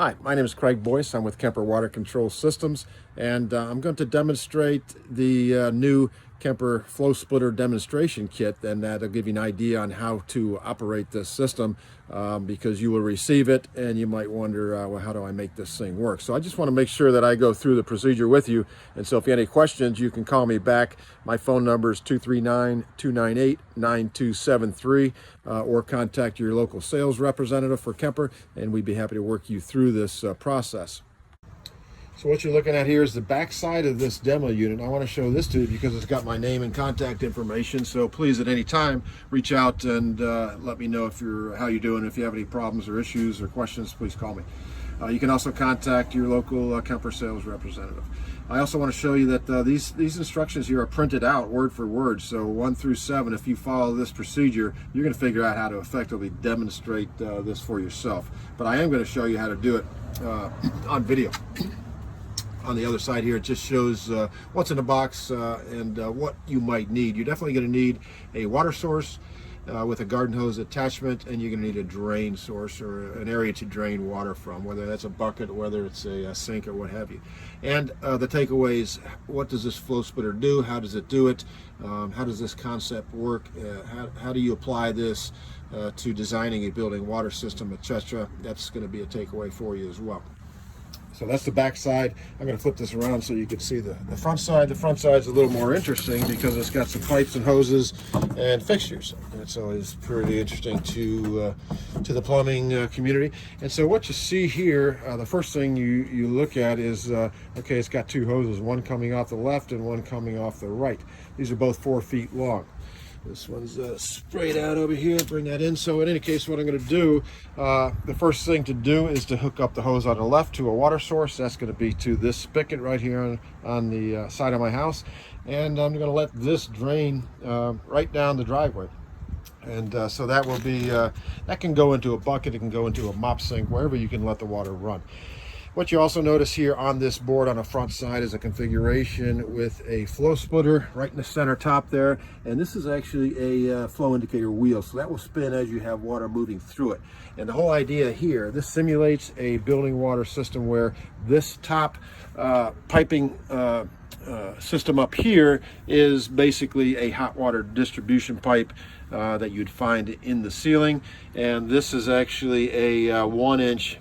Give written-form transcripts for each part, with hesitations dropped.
Hi, my name is Craig Boyce. I'm with Kemper Water Control Systems, and I'm going to demonstrate the new Kemper Flow Splitter demonstration kit, and that'll give you an idea on how to operate this system because you will receive it and you might wonder, well, how do I make this thing work? So I just want to make sure that I go through the procedure with you, and so if you have any questions, you can call me back. My phone number is 239-298-9273, or contact your local sales representative for Kemper, and we'd be happy to work you through this process. So what you're looking at here is the back side of this demo unit. I want to show this to you because it's got my name and contact information. So please, at any time, reach out and let me know how you're doing. If you have any problems or issues or questions, please call me. You can also contact your local Kemper sales representative. I also want to show you that these instructions here are printed out word for word. So 1 through 7, if you follow this procedure, you're going to figure out how to effectively demonstrate this for yourself. But I am going to show you how to do it on video. On the other side here, it just shows what's in the box and what you might need. You're definitely going to need a water source with a garden hose attachment, and you're going to need a drain source or an area to drain water from, whether that's a bucket, whether it's a sink or what have you. And the takeaways: what does this flow splitter do? How does it do it? How does this concept work? How do you apply this to designing a building water system, etc.? That's going to be a takeaway for you as well. So that's the back side. I'm going to flip this around so you can see the front side. The front side's a little more interesting because it's got some pipes and hoses and fixtures. And it's always pretty interesting to the plumbing community. And so what you see here, the first thing you look at is, okay, it's got two hoses, one coming off the left and one coming off the right. These are both 4 feet long. This one's sprayed out over here, bring that in. So in any case, what I'm going to do, the first thing to do is to hook up the hose on the left to a water source. That's going to be to this spigot right here on the side of my house. And I'm going to let this drain right down the driveway. And so that will be, that can go into a bucket, it can go into a mop sink, wherever you can let the water run. What you also notice here on this board on the front side is a configuration with a flow splitter right in the center top there. And this is actually a flow indicator wheel, so that will spin as you have water moving through it. And the whole idea here, this simulates a building water system where this top piping system up here is basically a hot water distribution pipe that you'd find in the ceiling. And this is actually a 1-inch,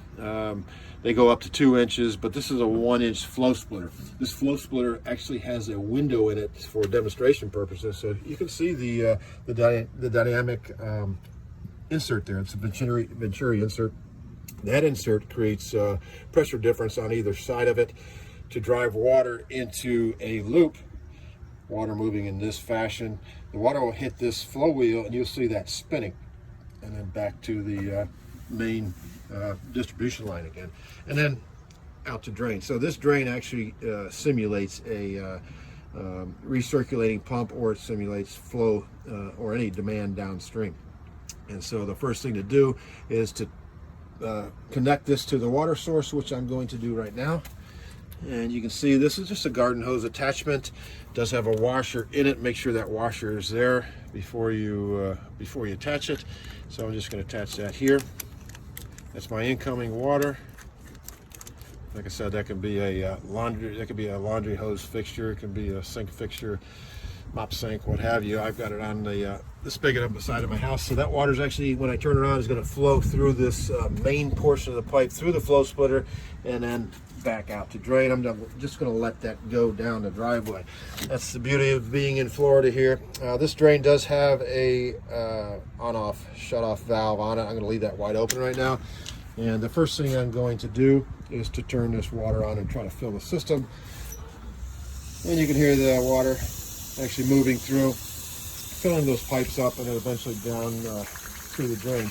they go up to 2 inches, but this is a 1-inch flow splitter. This flow splitter actually has a window in it for demonstration purposes, so you can see the dynamic insert there. It's a Venturi insert. That insert creates pressure difference on either side of it to drive water into a loop. Water moving in this fashion. The water will hit this flow wheel, and you'll see that spinning, and then back to the main distribution line again, and then out to drain. So this drain actually simulates a recirculating pump, or it simulates flow or any demand downstream. And so the first thing to do is to connect this to the water source, which I'm going to do right now. And you can see this is just a garden hose attachment. It does have a washer in it. Make sure that washer is there before you attach it. So I'm just going to attach that here. That's my incoming water. Like I said, that can be a laundry hose fixture, it can be a sink fixture, mop sink, what have you. I've got it on the spigot up the side of my house. So that water's actually, when I turn it on, is going to flow through this main portion of the pipe, through the flow splitter, and then back out to drain. I'm just going to let that go down the driveway. That's the beauty of being in Florida here. This drain does have a on-off, shut-off valve on it. I'm going to leave that wide open right now. And the first thing I'm going to do is to turn this water on and try to fill the system. And you can hear the water actually moving through, filling those pipes up, and then eventually down through the drain.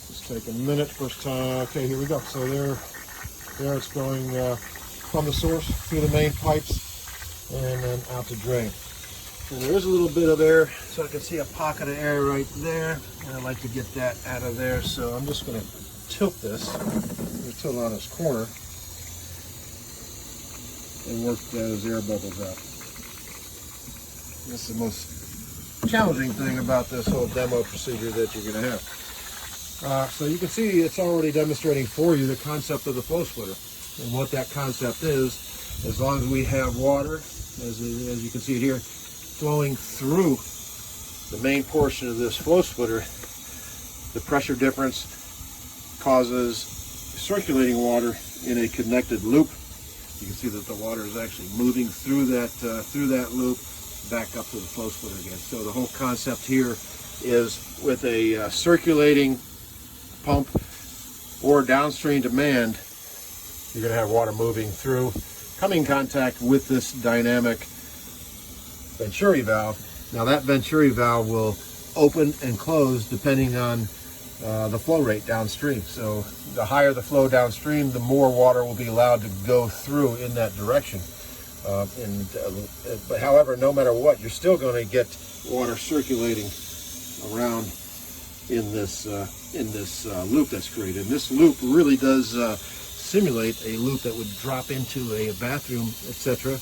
Just take a minute first time. Okay, here we go. So there it's going from the source through the main pipes and then out to drain. And there is a little bit of air, so I can see a pocket of air right there, and I'd like to get that out of there. So I'm just going to tilt this. I'm going to tilt it on its corner and work those air bubbles out. That's the most challenging thing about this whole demo procedure that you're going to have. So you can see it's already demonstrating for you the concept of the flow splitter. And what that concept is, as long as we have water, as you can see it here, flowing through the main portion of this flow splitter, the pressure difference causes circulating water in a connected loop. You can see that the water is actually moving through that loop back up to the flow splitter again. So the whole concept here is with a circulating pump or downstream demand, you're going to have water moving through, coming in contact with this dynamic Venturi valve. Now that Venturi valve will open and close depending on the flow rate downstream. So the higher the flow downstream, the more water will be allowed to go through in that direction. But however, no matter what, you're still going to get water circulating around in this loop that's created. And this loop really does simulate a loop that would drop into a bathroom, etc.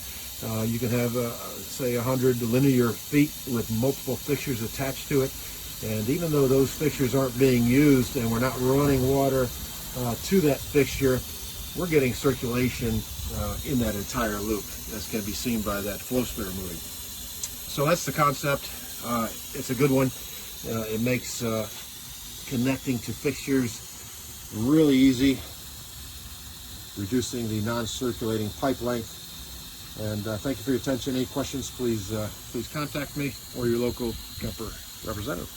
You can have, say, 100 linear feet with multiple fixtures attached to it. And even though those fixtures aren't being used and we're not running water to that fixture, we're getting circulation in that entire loop. That's going to be seen by that flow splitter moving. So that's the concept. It's a good one. It makes connecting to fixtures really easy, reducing the non-circulating pipe length. And thank you for your attention. Any questions, please contact me or your local Kemper representative.